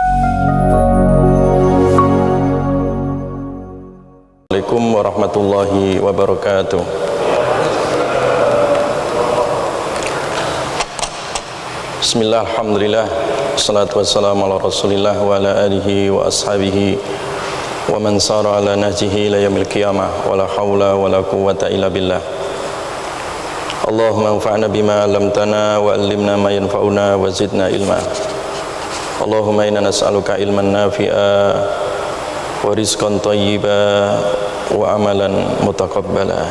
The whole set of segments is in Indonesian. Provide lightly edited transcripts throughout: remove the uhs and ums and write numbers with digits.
Assalamualaikum warahmatullahi wabarakatuh. Bismillah, alhamdulillah, salatu wassalamu ala rasulillah wa ala alihi wa ashabihi wa man sara ala nahjihi ila yaumil qiyamah wa la hawla wa la quwwata illa billah. Allahumma anfa'na bima 'allamtana wa 'allimna ma yanfa'una wa zidna ilma. Allahumma inna nas'aluka ilman nafi'a wa rizqan thayyiba wa amalan mutaqabbala.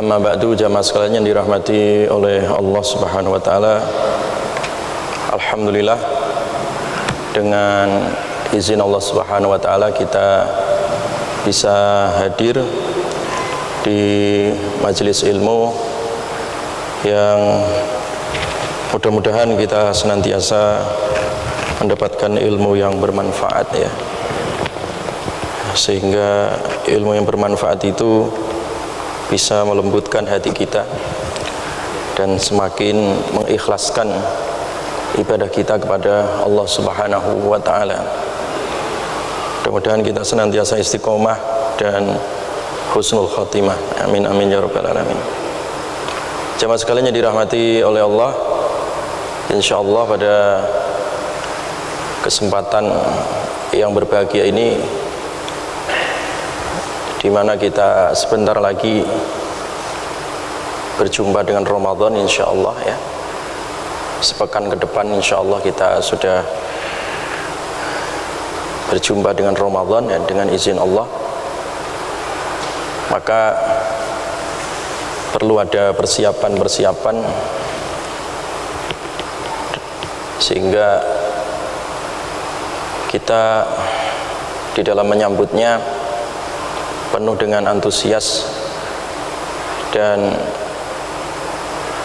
Amma ba'du, jamaah sekalian yang dirahmati oleh Allah Subhanahu wa taala. Alhamdulillah, dengan izin Allah Subhanahu wa taala kita bisa hadir di majelis ilmu yang mudah-mudahan kita senantiasa mendapatkan ilmu yang bermanfaat, ya. Sehingga ilmu yang bermanfaat itu bisa melembutkan hati kita dan semakin mengikhlaskan ibadah kita kepada Allah Subhanahu wa taala. Mudah-mudahan kita senantiasa istiqomah dan husnul khatimah. Amin amin ya rabbal alamin. Jamaah sekalian yang dirahmati oleh Allah, insyaallah pada kesempatan yang berbahagia ini, di mana kita sebentar lagi berjumpa dengan Ramadan, insyaallah, ya. Sepekan ke depan insyaallah kita sudah berjumpa dengan Ramadan, ya, dengan izin Allah. Maka perlu ada persiapan-persiapan sehingga kita di dalam menyambutnya penuh dengan antusias dan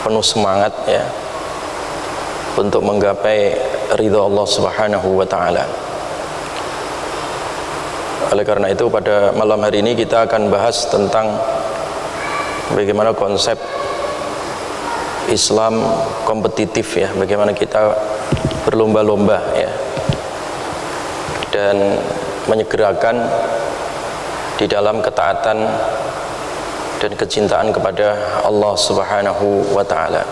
penuh semangat, ya, untuk menggapai ridha Allah Subhanahu wa taala. Oleh karena itu pada malam hari ini kita akan bahas tentang bagaimana konsep Islam kompetitif, ya, bagaimana kita berlomba-lomba, ya, dan menyegerakan di dalam ketaatan dan kecintaan kepada Allah Subhanahu wa taala.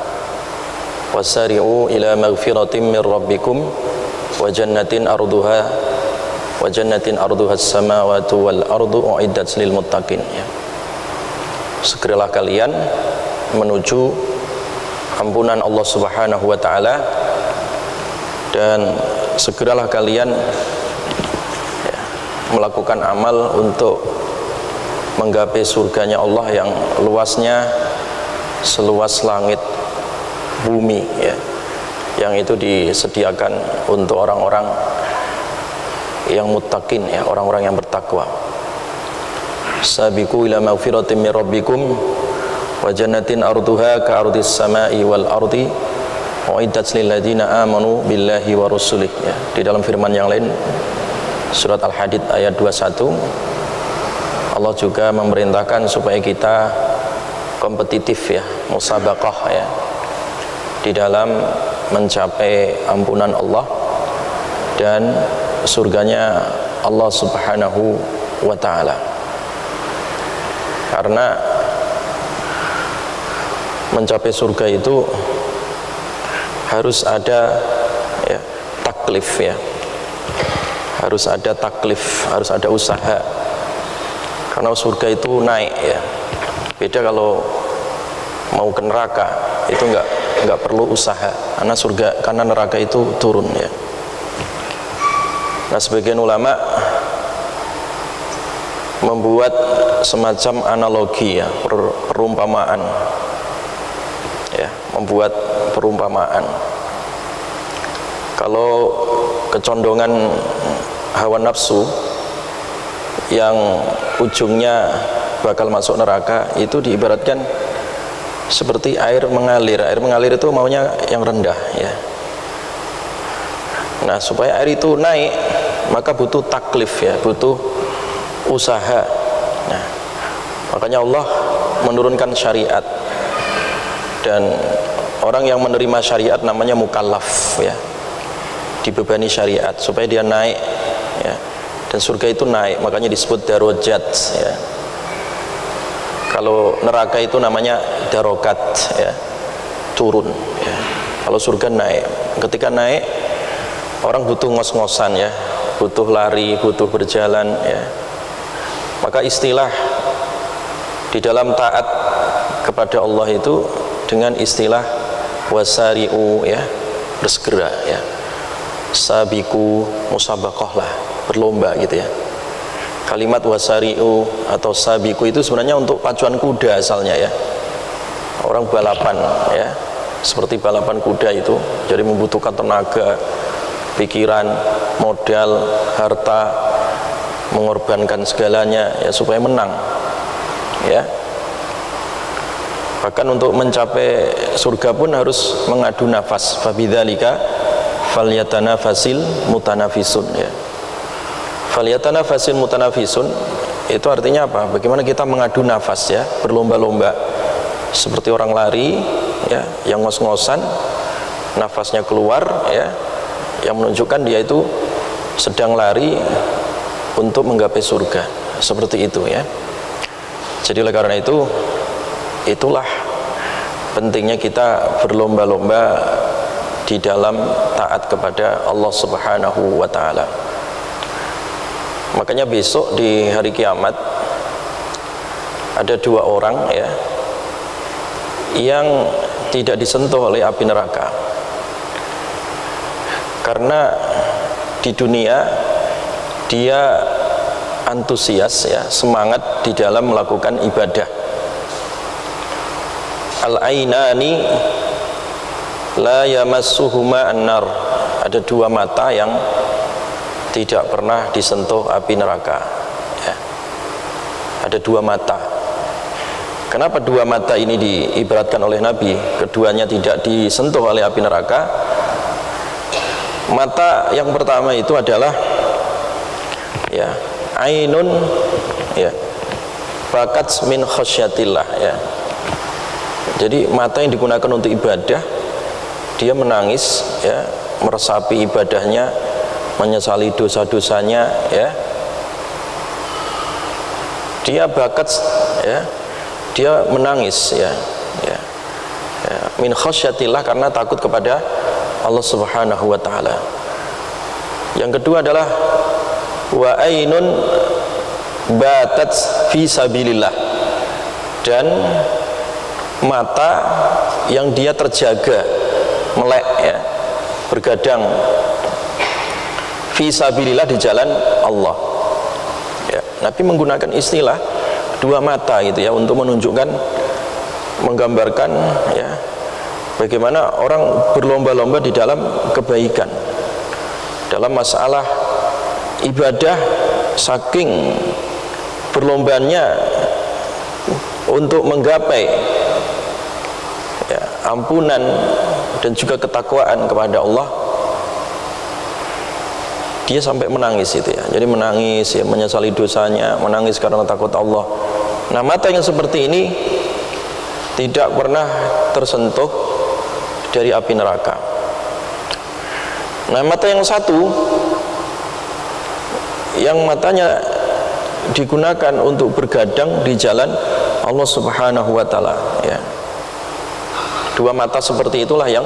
Wasari'u ila maghfiratin min rabbikum wa jannatin arduha as-samawati wal ardu uiddat lil muttaqin, ya. Segeralah kalian menuju ampunan Allah Subhanahu wa taala dan segeralah kalian, ya, melakukan amal untuk menggapai surganya Allah yang luasnya seluas langit bumi, ya, yang itu disediakan untuk orang-orang yang muttaqin, ya, orang-orang yang bertakwa. Sabiqu ila maghfiratin min rabbikum wa jannatin arduha ka ardis samai wal ardi uiddat lil ladzina amanu billahi wa rusulih, ya. Di dalam firman yang lain surat Al-Hadid ayat 21, Allah juga memerintahkan supaya kita kompetitif, ya, musabaqah, ya, di dalam mencapai ampunan Allah dan surganya Allah Subhanahu wa taala. Karena mencapai surga itu harus ada, ya, taklif, ya. Harus ada taklif, harus ada usaha. Karena surga itu naik, ya. Beda kalau mau ke neraka, itu enggak perlu usaha. Karena neraka itu turun, ya. Nah, sebagian ulama membuat semacam analogi, ya, perumpamaan, ya, membuat perumpamaan. Kalau kecondongan hawa nafsu yang ujungnya bakal masuk neraka itu diibaratkan seperti air mengalir. Air mengalir itu maunya yang rendah, ya. Nah, supaya air itu naik maka butuh taklif, ya, butuh usaha. Nah, makanya Allah menurunkan syariat dan orang yang menerima syariat namanya mukallaf ya, dibebani syariat supaya dia naik ya. Dan surga itu naik, makanya disebut darajat ya. Kalau neraka itu namanya darokat ya, turun ya. Kalau surga naik. Ketika naik, orang butuh ngos-ngosan ya, butuh lari, butuh berjalan ya. Maka istilah di dalam taat kepada Allah itu dengan istilah wasari'u ya, bersegera ya. Sabiku, musabaqah lah, berlomba gitu ya. Kalimat wasari'u atau sabiku itu sebenarnya untuk pacuan kuda asalnya ya. Orang balapan ya, seperti balapan kuda itu, jadi membutuhkan tenaga, pikiran, modal, harta, mengorbankan segalanya ya supaya menang ya. Bahkan untuk mencapai surga pun harus mengadu nafas. Fabidzalika falyatanafasil mutanafisun ya. Falyatanafasil mutanafisun itu artinya apa? Bagaimana kita mengadu nafas ya, berlomba-lomba seperti orang lari ya, yang ngos-ngosan, nafasnya keluar ya, yang menunjukkan dia itu sedang lari untuk menggapai surga, seperti itu ya. Jadi oleh karena itu, itulah pentingnya kita berlomba-lomba di dalam taat kepada Allah Subhanahu wa ta'ala. Makanya besok di hari kiamat ada dua orang ya yang tidak disentuh oleh api neraka, karena di dunia dia antusias ya, semangat di dalam melakukan ibadah. Al-ainani la yamassuhuma an-nar, ada dua mata yang tidak pernah disentuh api neraka ya. Ada dua mata. Kenapa dua mata ini diibaratkan oleh Nabi keduanya tidak disentuh oleh api neraka? Mata yang pertama itu adalah ya, ainun ya, bakat min khasyatillah ya. Jadi mata yang digunakan untuk ibadah, dia menangis ya, meresapi ibadahnya, menyesali dosa-dosanya ya. Dia bakat ya, dia menangis ya, ya, ya, min khasyatillah, karena takut kepada Allah Subhanahu wa ta'ala. Yang kedua adalah wa ainun batat fi sabilillah, dan mata yang dia terjaga, melek ya, bergadang fi sabilillah, di jalan Allah ya. Nabi menggunakan istilah dua mata gitu ya, untuk menunjukkan, menggambarkan ya, bagaimana orang berlomba-lomba di dalam kebaikan, dalam masalah ibadah, saking berlombanya untuk menggapai ya, ampunan dan juga ketakwaan kepada Allah, dia sampai menangis itu ya. Jadi menangis ya, menyesali dosanya, menangis karena takut Allah. Nah, mata yang seperti ini tidak pernah tersentuh dari api neraka. Nah, mata yang satu, yang matanya digunakan untuk bergadang di jalan Allah Subhanahu wa ta'ala ya. Dua mata seperti itulah yang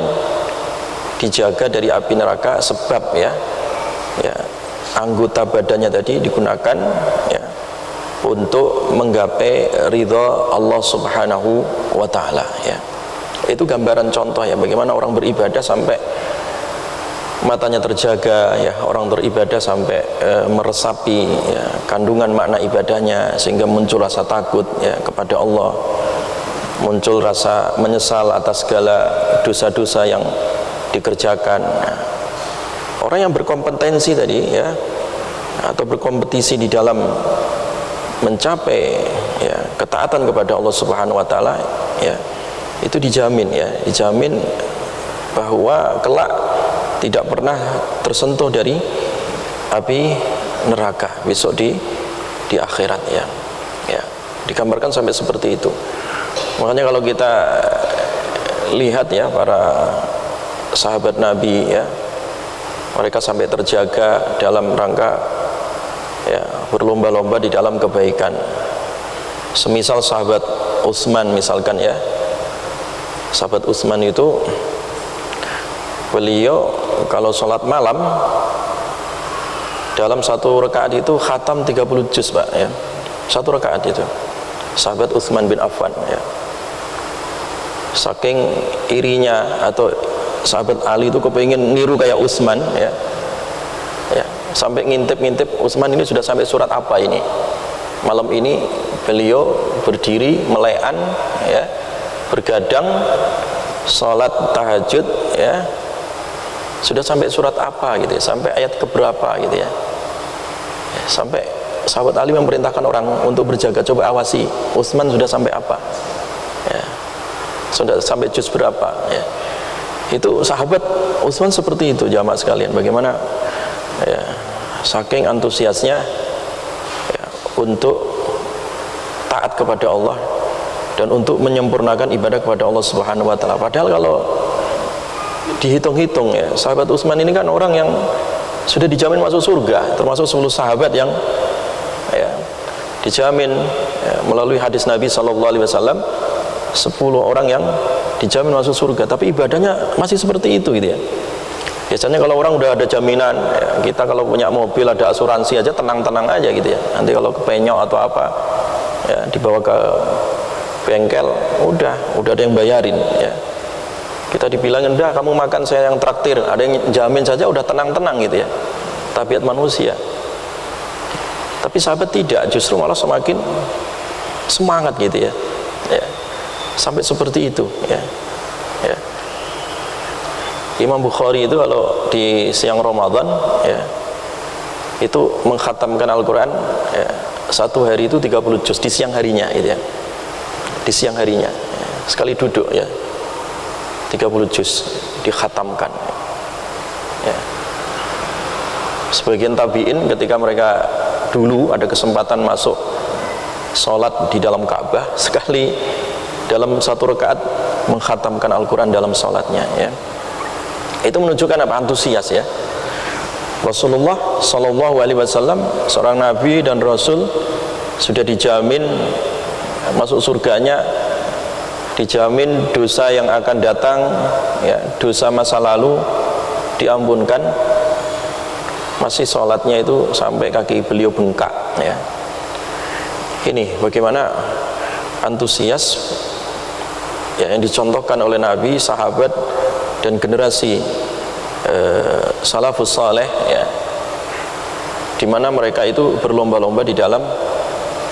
dijaga dari api neraka, sebab ya, ya, anggota badannya tadi digunakan ya, untuk menggapai ridha Allah Subhanahu wa ta'ala ya. Itu gambaran contoh ya, bagaimana orang beribadah sampai matanya terjaga ya, orang beribadah sampai meresapi ya, kandungan makna ibadahnya, sehingga muncul rasa takut ya kepada Allah, muncul rasa menyesal atas segala dosa-dosa yang dikerjakan. Orang yang berkompetensi tadi ya, atau berkompetisi di dalam mencapai ya, ketaatan kepada Allah Subhanahu wa ta'ala ya, itu dijamin ya, dijamin bahwa kelak tidak pernah tersentuh dari api neraka besok di akhirat ya. Ya, digambarkan sampai seperti itu. Makanya kalau kita lihat ya para sahabat Nabi ya, mereka sampai terjaga dalam rangka ya berlomba-lomba di dalam kebaikan. Semisal sahabat Utsman misalkan ya, sahabat Utsman itu beliau kalau sholat malam dalam satu rakaat itu khatam 30 juz Pak ya, satu rakaat itu sahabat Utsman bin Affan ya. Saking irinya atau sahabat Ali itu kepingin niru kayak Utsman ya, ya sampai ngintip-ngintip Utsman ini sudah sampai surat apa ini. Malam ini beliau berdiri melean ya, bergadang sholat tahajud ya, sudah sampai surat apa gitu ya, sampai ayat keberapa gitu ya. Sampai sahabat Ali memerintahkan orang untuk berjaga, coba awasi Utsman sudah sampai apa ya, sudah sampai juz berapa ya. Itu sahabat Utsman seperti itu jamaah sekalian, bagaimana ya, saking antusiasnya ya, untuk taat kepada Allah dan untuk menyempurnakan ibadah kepada Allah Subhanahu wa taala. Padahal kalau dihitung-hitung ya, sahabat Utsman ini kan orang yang sudah dijamin masuk surga, termasuk 10 sahabat yang ya, dijamin ya, melalui hadis Nabi SAW 10 orang yang dijamin masuk surga, tapi ibadahnya masih seperti itu gitu ya. Biasanya kalau orang udah ada jaminan ya, kita kalau punya mobil ada asuransi aja tenang-tenang aja gitu ya, nanti kalau kepenyok atau apa ya, dibawa ke bengkel udah ada yang bayarin ya. Kita dibilangin, udah kamu makan saya yang traktir, ada yang jamin saja udah tenang-tenang gitu ya, tabiat manusia. Tapi sahabat tidak, justru malah semakin semangat gitu ya, ya. Sampai seperti itu ya. Ya. Imam Bukhari itu kalau di siang Ramadan ya, itu mengkhatamkan Al-Quran ya, satu hari itu 30 juz di siang harinya gitu ya, di siang harinya ya. Sekali duduk ya 30 juz dikhatamkan ya. Sebagian tabi'in ketika mereka dulu ada kesempatan masuk sholat di dalam Ka'bah, sekali dalam satu rakaat mengkhatamkan Al-Quran dalam sholatnya ya. Itu menunjukkan apa? Antusias ya. Rasulullah Shallallahu Alaihi Wasallam seorang Nabi dan Rasul sudah dijamin masuk surganya, dijamin dosa yang akan datang ya, dosa masa lalu diampunkan, masih sholatnya itu sampai kaki beliau bengkak ya. Ini bagaimana antusias ya, yang dicontohkan oleh Nabi, sahabat dan generasi salafus saleh ya, dimana mereka itu berlomba-lomba di dalam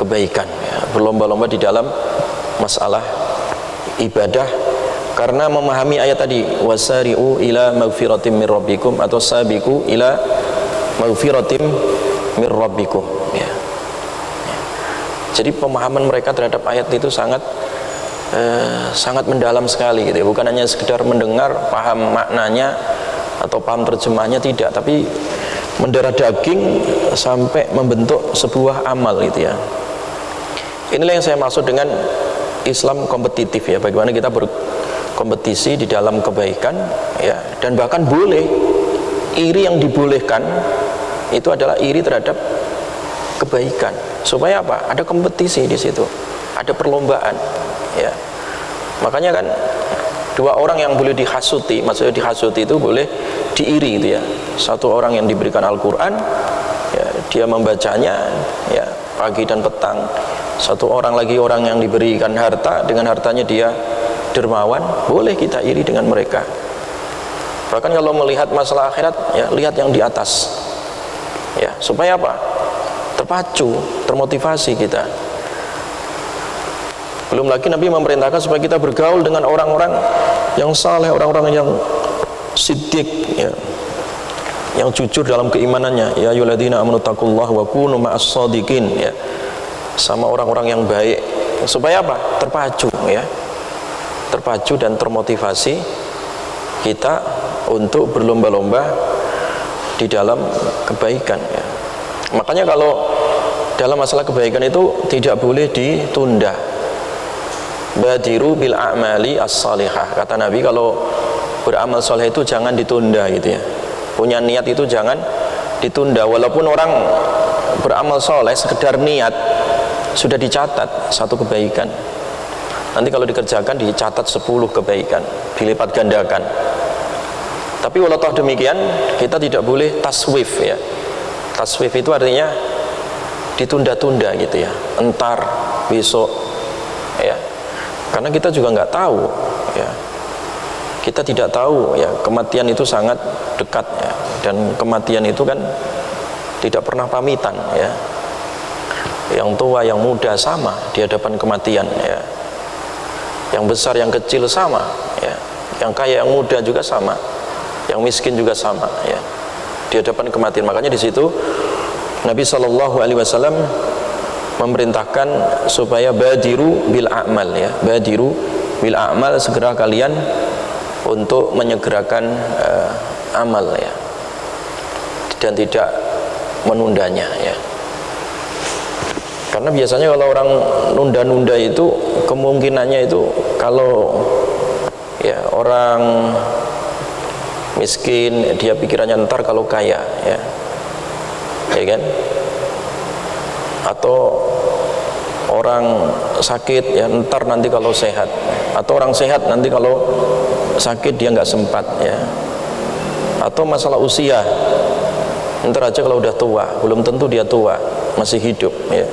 kebaikan ya, berlomba-lomba di dalam masalah ibadah, karena memahami ayat tadi wasari'u ila magfiratim mir rabbikum atau sabiqu ila magfiratim mir rabbikum ya. Jadi pemahaman mereka terhadap ayat itu sangat mendalam sekali gitu ya. Bukan hanya sekedar mendengar, paham maknanya atau paham terjemahnya, tidak, tapi mendarah daging sampai membentuk sebuah amal gitu ya. Inilah yang saya maksud dengan Islam kompetitif ya, bagaimana kita berkompetisi di dalam kebaikan ya, dan bahkan boleh iri, yang dibolehkan itu adalah iri terhadap kebaikan. Supaya apa? Ada kompetisi di situ, ada perlombaan ya. Makanya kan dua orang yang boleh dihasuti, maksudnya dihasuti itu boleh diiri gitu ya. Satu orang yang diberikan Al-Quran ya, dia membacanya ya pagi dan petang. Satu orang lagi orang yang diberikan harta, dengan hartanya dia dermawan, boleh kita iri dengan mereka. Bahkan kalau melihat masalah akhirat ya, lihat yang di atas ya, supaya apa? Terpacu, termotivasi kita. Belum lagi Nabi memerintahkan supaya kita bergaul dengan orang-orang yang saleh, orang-orang yang siddiq ya, yang jujur dalam keimanannya. Ya ayyuhalladzina amanu taqullaha wa kunu ma'as shadiqin ya, sama orang-orang yang baik. Supaya apa? Terpacu ya, terpacu dan termotivasi kita untuk berlomba-lomba di dalam kebaikan ya. Makanya kalau dalam masalah kebaikan itu tidak boleh ditunda Badiru bil a'mali as-salihah. Kata Nabi, kalau beramal soleh itu jangan ditunda gitu ya. Punya niat itu jangan ditunda. Walaupun orang beramal soleh sekedar niat sudah dicatat satu kebaikan. Nanti kalau dikerjakan dicatat 10 kebaikan, dilipat gandakan. Tapi walau toh demikian, kita tidak boleh taswif ya. Taswif itu artinya ditunda-tunda gitu ya. Entar, besok ya. Karena kita juga nggak tahu ya. Kita tidak tahu ya, kematian itu sangat dekat ya. Dan kematian itu kan tidak pernah pamitan ya. Yang tua, yang muda sama di hadapan kematian ya. Yang besar, yang kecil sama ya. Yang kaya, yang muda juga sama. Yang miskin juga sama ya. Di hadapan kematian. Makanya di situ Nabi SAW memerintahkan supaya badiru bil a'mal ya. Badiru bil a'mal, segera kalian untuk menyegerakan amal ya. Dan tidak menundanya ya. Karena biasanya kalau orang nunda-nunda itu kemungkinannya itu, kalau ya orang miskin dia pikirannya ntar kalau kaya ya. Ya kan? Atau orang sakit ya ntar nanti kalau sehat, atau orang sehat nanti kalau sakit dia nggak sempat ya. Atau masalah usia, ntar aja kalau udah tua, belum tentu dia tua, masih hidup ya.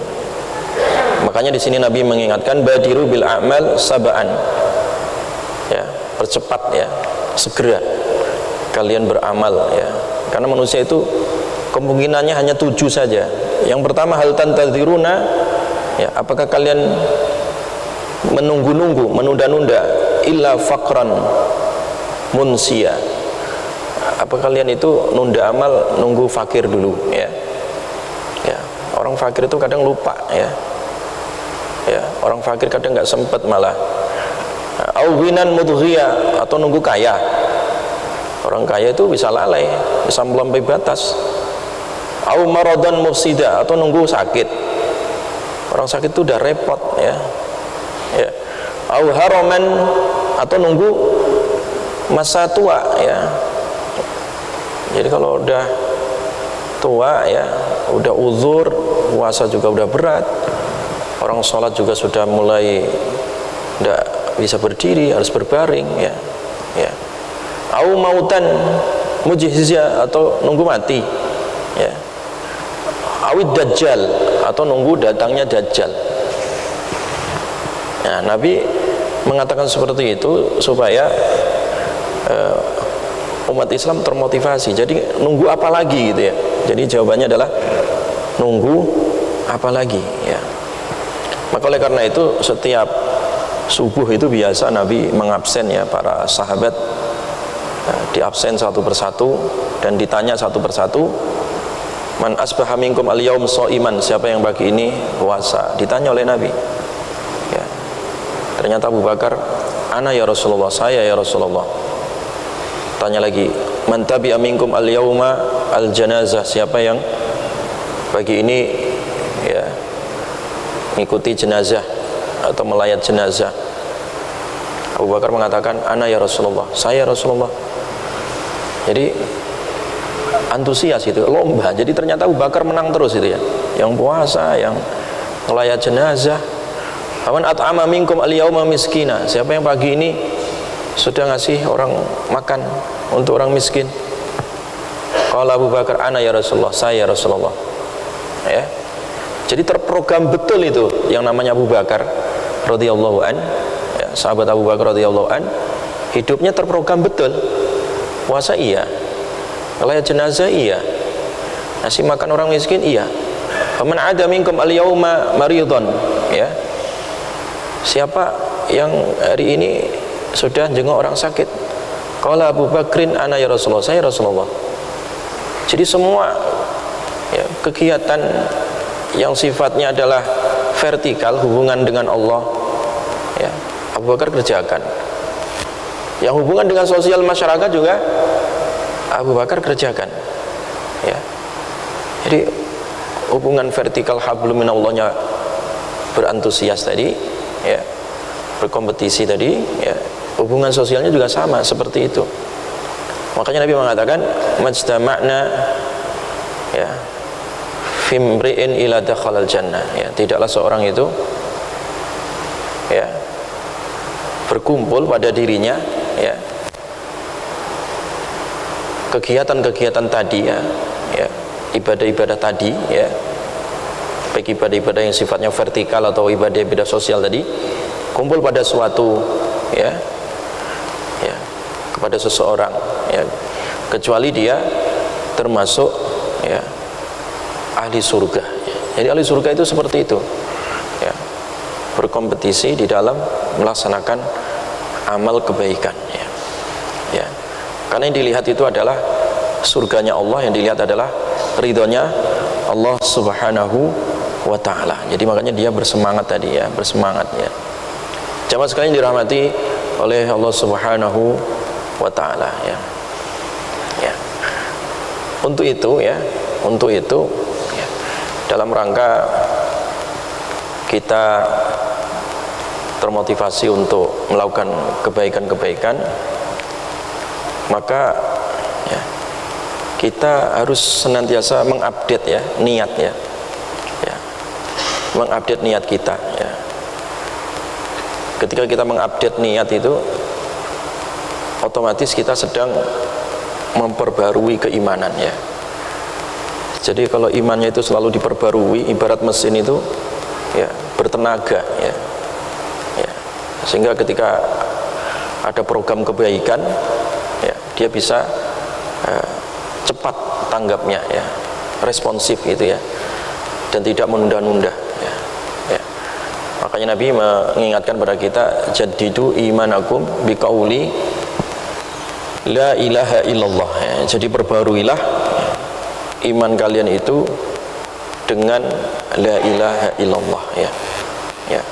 Makanya di sini Nabi mengingatkan badiru bil a'mal sab'an ya, percepat ya, segera kalian beramal ya. Karena manusia itu kemungkinannya hanya 7 saja. Yang pertama, hal tantadziruna ya, apakah kalian menunggu-nunggu, menunda-nunda, illa faqran munsia, apa kalian itu nunda amal nunggu fakir dulu ya. Ya, orang fakir itu kadang lupa ya. Ya, orang fakir kadang nggak sempat malah. Au ghinan mudghiya, atau nunggu kaya. Orang kaya itu bisa lalai, bisa melampaui batas. Au maradan mufsida, atau nunggu sakit. Orang sakit itu udah repot ya. Ya. Au haraman, atau nunggu masa tua ya. Jadi kalau udah tua ya, udah uzur, puasa juga udah berat, orang sholat juga sudah mulai tidak bisa berdiri, harus berbaring ya. Ya. Au mautan mujizya, atau nunggu mati ya. Awid dajjal, atau nunggu datangnya dajjal. Nah, Nabi mengatakan seperti itu supaya umat Islam termotivasi. Jadi nunggu apa lagi gitu ya. Jadi jawabannya adalah nunggu apa lagi ya. Maka oleh karena itu setiap subuh itu biasa Nabi mengabsen ya para sahabat, diabsen satu persatu dan ditanya satu persatu, man asbaha minkum al-yaum shaiman, siapa yang pagi ini puasa? Ditanya oleh Nabi ya. Ternyata Abu Bakar, ana ya Rasulullah, saya ya Rasulullah. Tanya lagi, man tabi'a minkum al-yauma al-janazah, siapa yang pagi ini ya mengikuti jenazah atau melayat jenazah? Abu Bakar mengatakan, ana ya Rasulullah, saya Rasulullah. Jadi antusias itu, lomba. Jadi ternyata Abu Bakar menang terus itu ya. Yang puasa, yang melayat jenazah. Aman at'ama minkum al-yauma miskina, siapa yang pagi ini sudah ngasih orang makan untuk orang miskin? Qala Abu Bakar, ana ya Rasulullah, saya Rasulullah. Ya. Jadi terprogram betul itu yang namanya Abu Bakar radhiyallahu an, ya, sahabat Abu Bakar radhiyallahu an, hidupnya terprogram betul. Puasa iya, melayat jenazah iya, ngasih makan orang miskin iya. Faman ada minkum al-yauma maridun, ya. Siapa yang hari ini sudah jenguk orang sakit? Qala Abu Bakrin, ana ya Rasulullah, saya Rasulullah. Jadi semua ya, kegiatan yang sifatnya adalah vertikal, hubungan dengan Allah ya, Abu Bakar kerjakan. Yang hubungan dengan sosial masyarakat juga Abu Bakar kerjakan ya. Jadi hubungan vertikal hablum minallahnya berantusias tadi ya, berkompetisi tadi, ya, hubungan sosialnya juga sama seperti itu. Makanya Nabi mengatakan majtama'na ya fimri'in ila dakhalal jannah, ya, tidaklah seorang itu ya berkumpul pada dirinya ya kegiatan-kegiatan tadi ya, ya ibadah-ibadah tadi ya, baik ibadah-ibadah yang sifatnya vertikal atau ibadah-ibadah sosial tadi, kumpul pada suatu ya ya kepada seseorang ya, kecuali dia termasuk ya ahli surga. Jadi ahli surga itu seperti itu ya, berkompetisi di dalam melaksanakan amal kebaikan ya. Ya, karena yang dilihat itu adalah surganya Allah, yang dilihat adalah ridhonya Allah subhanahu wa ta'ala. Jadi makanya dia bersemangat tadi ya, bersemangat ya. Jamaah sekalian dirahmati oleh Allah subhanahu wa ta'ala ya. Ya, untuk itu ya, dalam rangka kita termotivasi untuk melakukan kebaikan-kebaikan, maka ya, kita harus senantiasa mengupdate ya niat ya, ya, mengupdate niat kita ya. Ketika kita mengupdate niat itu, otomatis kita sedang memperbarui keimanan ya. Jadi kalau imannya itu selalu diperbarui, ibarat mesin itu ya bertenaga ya, ya. Sehingga ketika ada program kebaikan ya, dia bisa cepat tanggapnya ya, responsif gitu ya, dan tidak menunda-nunda ya, ya. Makanya Nabi mengingatkan pada kita, jadidu imanakum biqauli la ilaha illallah ya. Jadi perbaruilah ya, iman kalian itu dengan la ilaha illallah ya. Ya.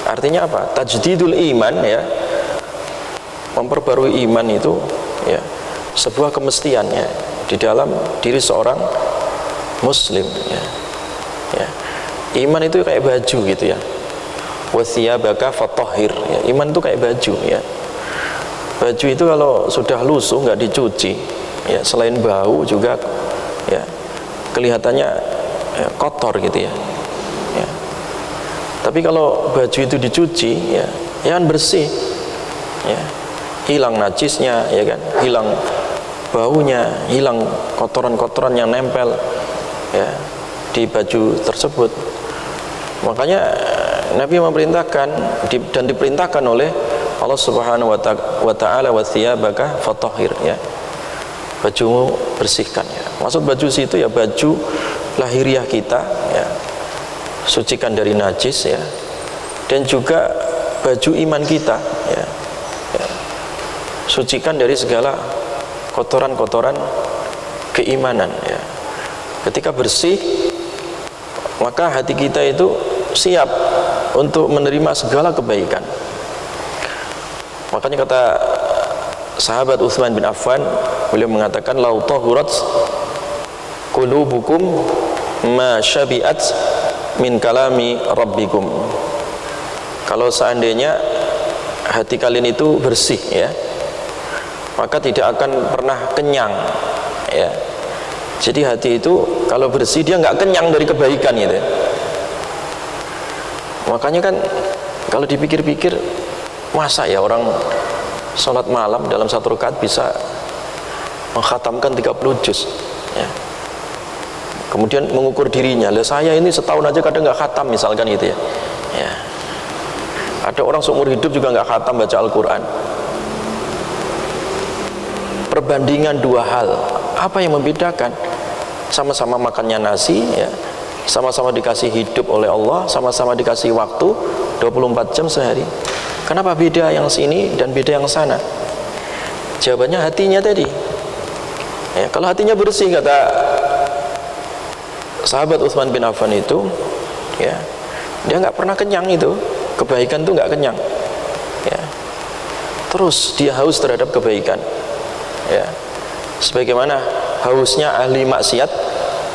Artinya apa? Tajdidul iman ya, memperbarui iman itu ya sebuah kemestian ya di dalam diri seorang muslim ya. Ya. Iman itu kayak baju gitu ya. Wathiyabaka fatahhir ya. Iman itu kayak baju ya. Baju itu kalau sudah lusuh nggak dicuci ya, selain bau juga ya kelihatannya ya, kotor gitu ya. Ya. Tapi kalau baju itu dicuci ya, ya kan bersih ya, hilang najisnya ya kan, hilang baunya, hilang kotoran-kotoran yang nempel ya di baju tersebut. Makanya Nabi memerintahkan dan diperintahkan oleh Allah subhanahu wa ta'ala, wa thiyabaka fatahhir ya, bajumu bersihkan ya. Maksud baju situ ya baju lahiriah kita ya, sucikan dari najis ya, dan juga baju iman kita ya, ya, sucikan dari segala kotoran-kotoran keimanan ya. Ketika bersih, maka hati kita itu siap untuk menerima segala kebaikan. Makanya kata sahabat Utsman bin Affan, beliau mengatakan lau tahurat qulubukum ma syabi'at min kalami rabbikum. Kalau seandainya hati kalian itu bersih ya, maka tidak akan pernah kenyang ya. Jadi hati itu kalau bersih dia nggak kenyang dari kebaikan gitu. Makanya kan kalau dipikir-pikir, masa ya orang sholat malam dalam satu rakaat bisa mengkhatamkan 30 juz ya. Kemudian mengukur dirinya, lah saya ini setahun aja kadang nggak khatam misalkan gitu ya. Ya. Ada orang seumur hidup juga nggak khatam baca Al-Quran. Perbandingan dua hal, apa yang membedakan? Sama-sama makannya nasi ya, sama-sama dikasih hidup oleh Allah, sama-sama dikasih waktu 24 jam sehari. Kenapa beda yang sini dan beda yang sana? Jawabannya hatinya tadi ya, kalau hatinya bersih, kata sahabat Utsman bin Affan itu ya, dia nggak pernah kenyang itu, kebaikan itu nggak kenyang ya, terus dia haus terhadap kebaikan ya, sebagaimana hausnya ahli maksiat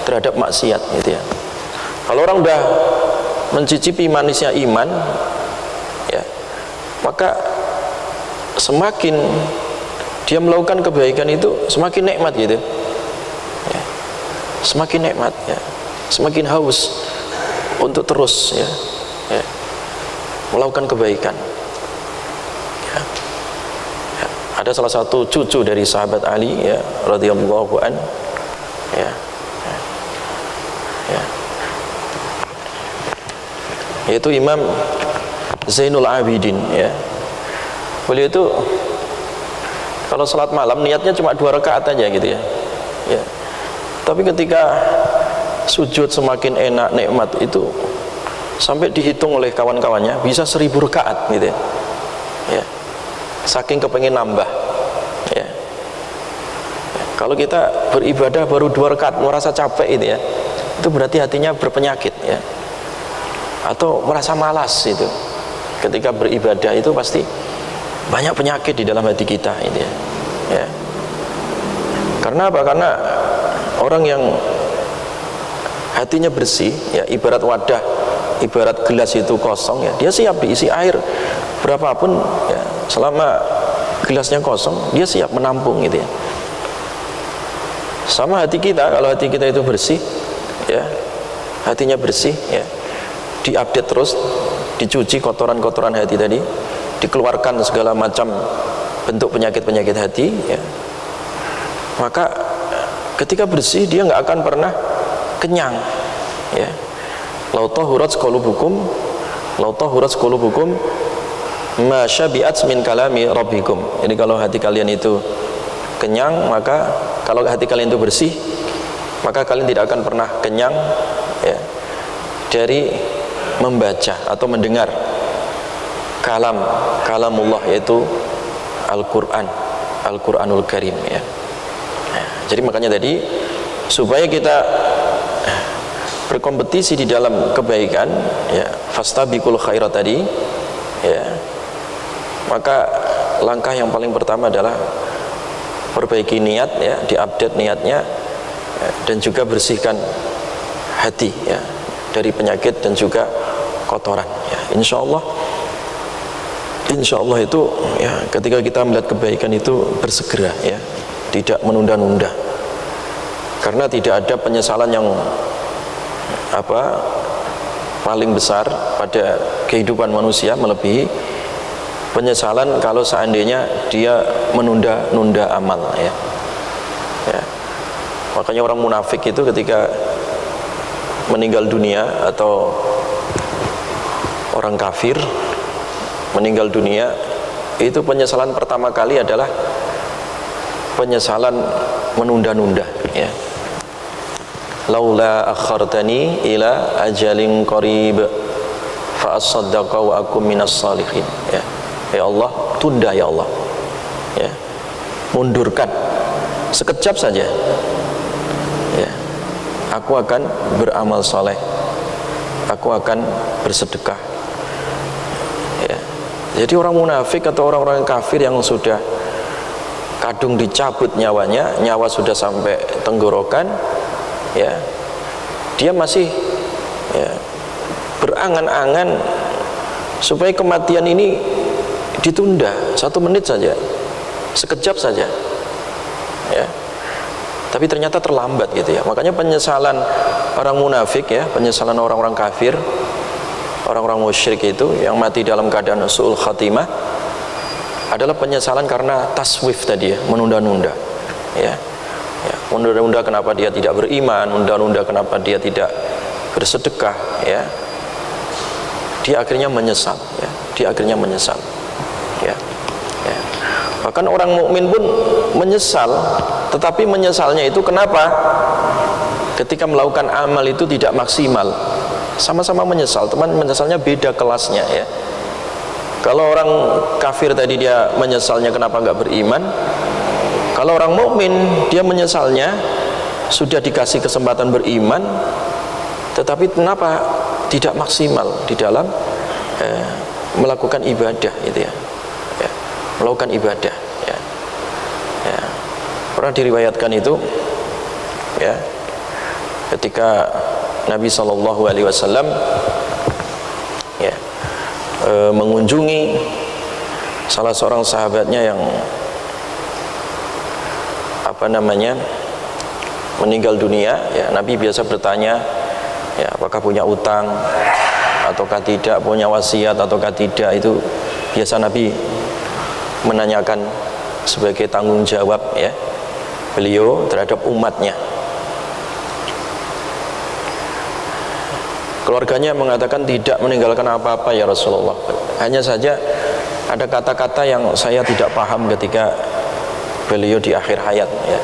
terhadap maksiat gitu ya. Kalau orang udah mencicipi manisnya iman ya, maka semakin dia melakukan kebaikan itu semakin nikmat gitu ya. Semakin nikmat ya, semakin haus untuk terus ya, melakukan kebaikan ya. Ya. Ada salah satu cucu dari sahabat Ali ya radhiyallahu an ya, yaitu Imam Zainul Abidin ya. Beliau itu kalau salat malam niatnya cuma 2 rakaat aja gitu ya. Ya. Tapi ketika sujud semakin enak nikmat itu sampai dihitung oleh kawan-kawannya bisa 1000 rakaat gitu ya. Ya. Saking kepengen nambah ya. Ya. Kalau kita beribadah baru 2 rakaat merasa capek itu ya, itu berarti hatinya berpenyakit ya, atau merasa malas itu. Ketika beribadah itu pasti banyak penyakit di dalam hati kita ini ya. Ya. Karena apa? Karena orang yang hatinya bersih ya, ibarat wadah, ibarat gelas itu kosong ya, dia siap diisi air berapapun ya, selama gelasnya kosong dia siap menampung gitu ya. Sama hati kita, kalau hati kita itu bersih ya, hatinya bersih ya, diupdate terus, dicuci kotoran-kotoran hati tadi, dikeluarkan segala macam bentuk penyakit-penyakit hati ya. Maka ketika bersih dia nggak akan pernah kenyang ya. Lau tahurat qulubukum, lau tahurat qulubukum ma syabi'at min kalami rabbikum. Jadi kalau hati kalian itu kenyang, maka kalau hati kalian itu bersih, maka kalian tidak akan pernah kenyang ya, dari membaca atau mendengar kalamullah, yaitu Al-Quran, Al-Quranul Karim ya. Jadi makanya tadi supaya kita berkompetisi di dalam kebaikan ya, fastabiqul khairat tadi ya, maka langkah yang paling pertama adalah perbaiki niat ya, diupdate niatnya ya, dan juga bersihkan hati ya dari penyakit dan juga kotoran ya. Insyaallah itu ya, ketika kita melihat kebaikan itu bersegera ya, tidak menunda-nunda, karena tidak ada penyesalan yang paling besar pada kehidupan manusia melebihi penyesalan kalau seandainya dia menunda-nunda amal ya. Ya. Makanya orang munafik itu ketika meninggal dunia atau orang kafir meninggal dunia, itu penyesalan pertama kali adalah penyesalan menunda-nunda ya. Laula akhartani ila ajalin qarib fa asaddaqa wa akum minas salihin ya. Ya Allah, tunda ya Allah ya, mundurkan sekejap saja ya, aku akan beramal soleh, aku akan bersedekah ya. Jadi orang munafik atau orang-orang kafir yang sudah kadung dicabut nyawanya, nyawa sudah sampai tenggorokan ya, dia masih ya, berangan-angan supaya kematian ini ditunda 1 menit saja, sekejap saja ya. Tapi ternyata terlambat gitu ya. Makanya penyesalan orang munafik ya, penyesalan orang-orang kafir, orang-orang musyrik itu yang mati dalam keadaan su'ul khatimah adalah penyesalan karena taswif tadi ya, menunda-nunda ya. Ya, menunda-nunda kenapa dia tidak beriman, menunda-nunda kenapa dia tidak bersedekah ya. Dia akhirnya menyesal ya, dia akhirnya menyesal ya. Ya. Bahkan orang mukmin pun menyesal, tetapi menyesalnya itu kenapa? Ketika melakukan amal itu tidak maksimal, sama-sama menyesal, teman menyesalnya beda kelasnya ya. Kalau orang kafir tadi dia menyesalnya kenapa nggak beriman, kalau orang mukmin dia menyesalnya sudah dikasih kesempatan beriman, tetapi kenapa tidak maksimal di dalam melakukan ibadah itu ya, ya, melakukan ibadah ya. Ya. Pernah diriwayatkan itu ya, ketika Nabi SAW ya, mengunjungi salah seorang sahabatnya yang meninggal dunia, ya, Nabi biasa bertanya, ya, apakah punya utang ataukah tidak, punya wasiat ataukah tidak. Itu biasa Nabi menanyakan sebagai tanggung jawab, ya, beliau terhadap umatnya. Keluarganya mengatakan tidak meninggalkan apa-apa ya Rasulullah, hanya saja ada kata-kata yang saya tidak paham ketika beliau di akhir hayat, ya.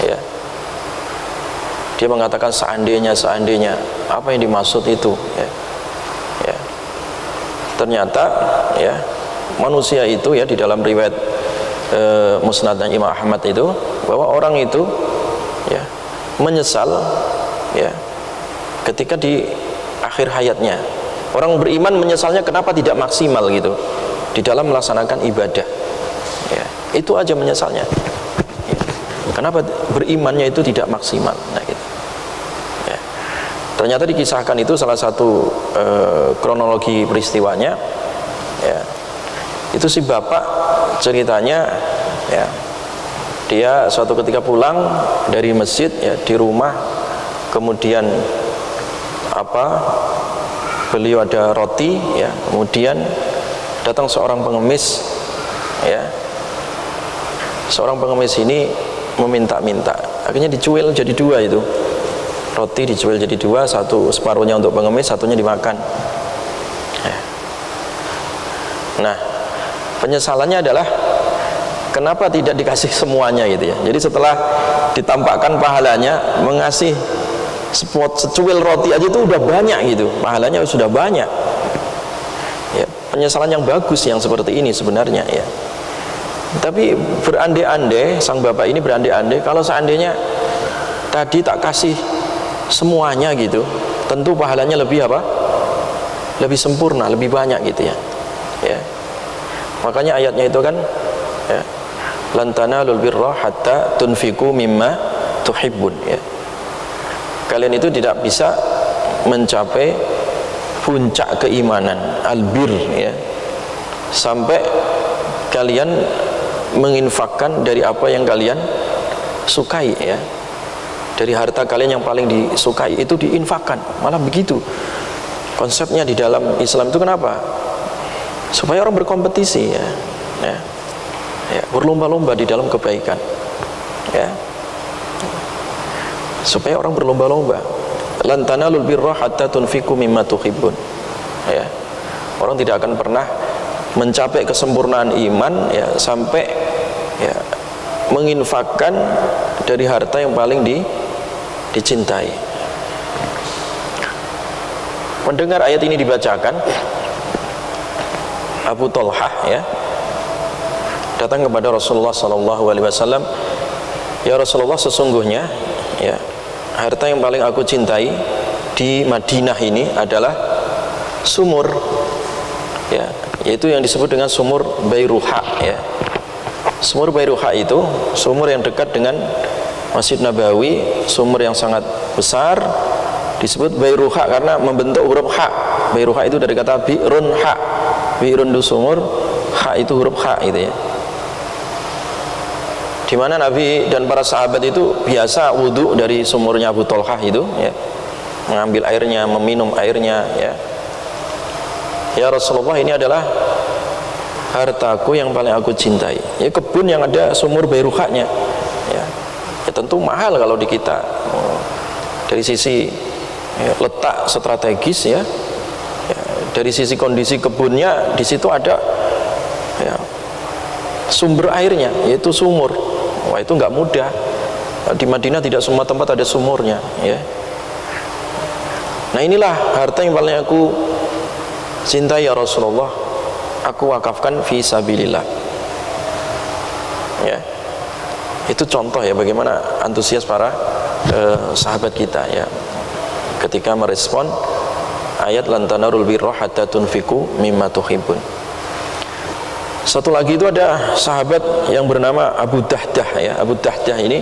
Ya. Dia mengatakan seandainya, apa yang dimaksud itu, ya. Ya. Ternyata, ya, manusia itu, ya, di dalam riwayat Musnad Imam Ahmad itu, bahwa orang itu, ya, menyesal, ya, ketika di akhir hayatnya. Orang beriman menyesalnya kenapa tidak maksimal gitu di dalam melaksanakan ibadah, ya, itu aja menyesalnya, ya. Kenapa berimannya itu tidak maksimal, nah, gitu. Ya. Ternyata dikisahkan itu salah satu kronologi peristiwanya, ya, itu si bapak ceritanya, ya, dia suatu ketika pulang dari masjid, ya, di rumah, kemudian beliau ada roti, ya, kemudian datang seorang pengemis, ya. Seorang pengemis ini meminta-minta, akhirnya dicuil jadi dua, itu roti dicuil jadi dua, satu separuhnya untuk pengemis, satunya dimakan, ya. Nah, penyesalannya adalah kenapa tidak dikasih semuanya gitu, ya. Jadi setelah ditampakkan pahalanya, mengasih secuil roti aja itu udah banyak gitu, pahalanya sudah banyak, ya. Penyesalan yang bagus yang seperti ini sebenarnya, ya. Tapi berandai-andai, sang bapak ini berandai-andai kalau seandainya tadi tak kasih semuanya gitu, tentu pahalanya lebih lebih sempurna, lebih banyak gitu, ya. Ya. Makanya ayatnya itu kan, ya, lan tanalul birra hatta tunfiqu mimma tuhibbun, ya. Kalian itu tidak bisa mencapai puncak keimanan, albir, ya, sampai kalian menginfakkan dari apa yang kalian sukai, ya. Dari harta kalian yang paling disukai itu diinfakkan, malah begitu konsepnya di dalam Islam itu. Kenapa? Supaya orang berkompetisi, ya, ya, ya, berlomba-lomba di dalam kebaikan, ya. Supaya orang berlomba-lomba. Lan tanalul birra hatta tunfiqu mimma tuhibbun, ya. Orang tidak akan pernah mencapai kesempurnaan iman, ya, sampai, ya, menginfakkan dari harta yang paling dicintai. Mendengar ayat ini dibacakan, Abu Talhah, ya, datang kepada Rasulullah SAW. Ya Rasulullah, sesungguhnya, ya, harta yang paling aku cintai di Madinah ini adalah sumur, ya, yaitu yang disebut dengan sumur Bairuha, ya. Sumur Bairuha itu sumur yang dekat dengan Masjid Nabawi, sumur yang sangat besar, disebut Bairuha karena membentuk huruf ha. Bairuha itu dari kata bi'run ha, bi'run itu sumur, ha itu huruf ha, gitu, ya. Di mana Nabi dan para sahabat itu biasa wudhu dari sumurnya Abu Talhah itu, ya, mengambil airnya, meminum airnya, ya. Ya Rasulullah, ini adalah hartaku yang paling aku cintai, ya, kebun yang ada sumur Bairuhanya, ya. Ya, tentu mahal kalau di kita, dari sisi, ya, letak strategis, ya, ya, dari sisi kondisi kebunnya, di situ ada, ya, sumber airnya, yaitu sumur. Wah, itu nggak mudah. Di Madinah tidak semua tempat ada sumurnya, ya. Nah, inilah harta yang paling aku cintai ya Rasulullah, aku wakafkan fi sabilillah, ya. Itu contoh, ya, bagaimana antusias para sahabat kita, ya, ketika merespon ayat lan tanarul birra hatta tunfiqu mimma tuhibbun. Satu lagi itu ada sahabat yang bernama Abu Dahdah, ya. Abu Dahdah ini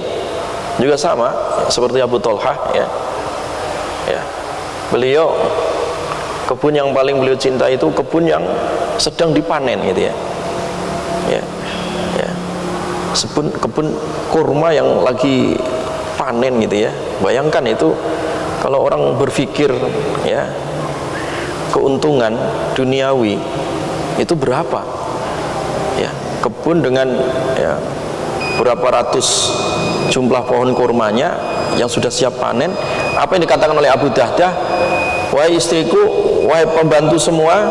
juga sama, ya, seperti Abu Talhah, ya. Ya. Beliau, kebun yang paling beliau cintai itu kebun yang sedang dipanen, gitu, ya. kebun kurma yang lagi panen gitu ya. Bayangkan itu kalau orang berpikir ya keuntungan duniawi itu berapa ya, kebun dengan ya berapa ratus jumlah pohon kurmanya yang sudah siap panen. Apa yang dikatakan oleh Abu Dahdah, wahai istriku, wahai pembantu semua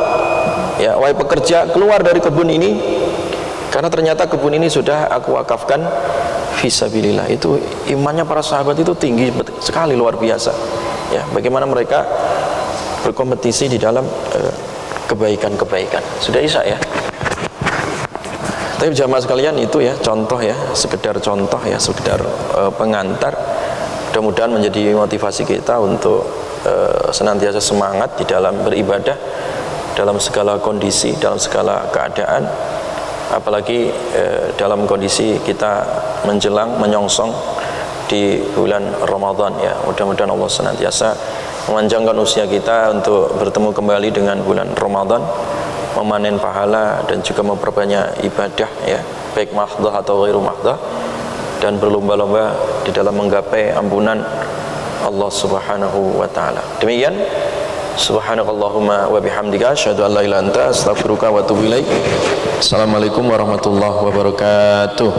ya, wahai pekerja, keluar dari kebun ini karena ternyata kebun ini sudah aku wakafkan fisabilillah. Itu imannya para sahabat itu tinggi sekali, luar biasa ya, bagaimana mereka berkompetisi di dalam kebaikan-kebaikan. Sudah Isya ya. Tapi jamaah sekalian, itu ya contoh ya, sekedar contoh ya, sekedar pengantar. Mudah-mudahan menjadi motivasi kita untuk senantiasa semangat di dalam beribadah dalam segala kondisi, dalam segala keadaan. Apalagi dalam kondisi kita menjelang menyongsong di bulan Ramadan ya. Mudah-mudahan Allah senantiasa memanjangkan usia kita untuk bertemu kembali dengan bulan Ramadan, memanen pahala dan juga memperbanyak ibadah ya, baik mahdhah atau ghairu mahdhah, dan berlomba-lomba di dalam menggapai ampunan Allah Subhanahu wa taala. Demikian, subhanakallahumma wa bihamdika asyhadu an la ilaha illa anta astaghfiruka wa atubu ilaik. Assalamualaikum warahmatullahi wabarakatuh.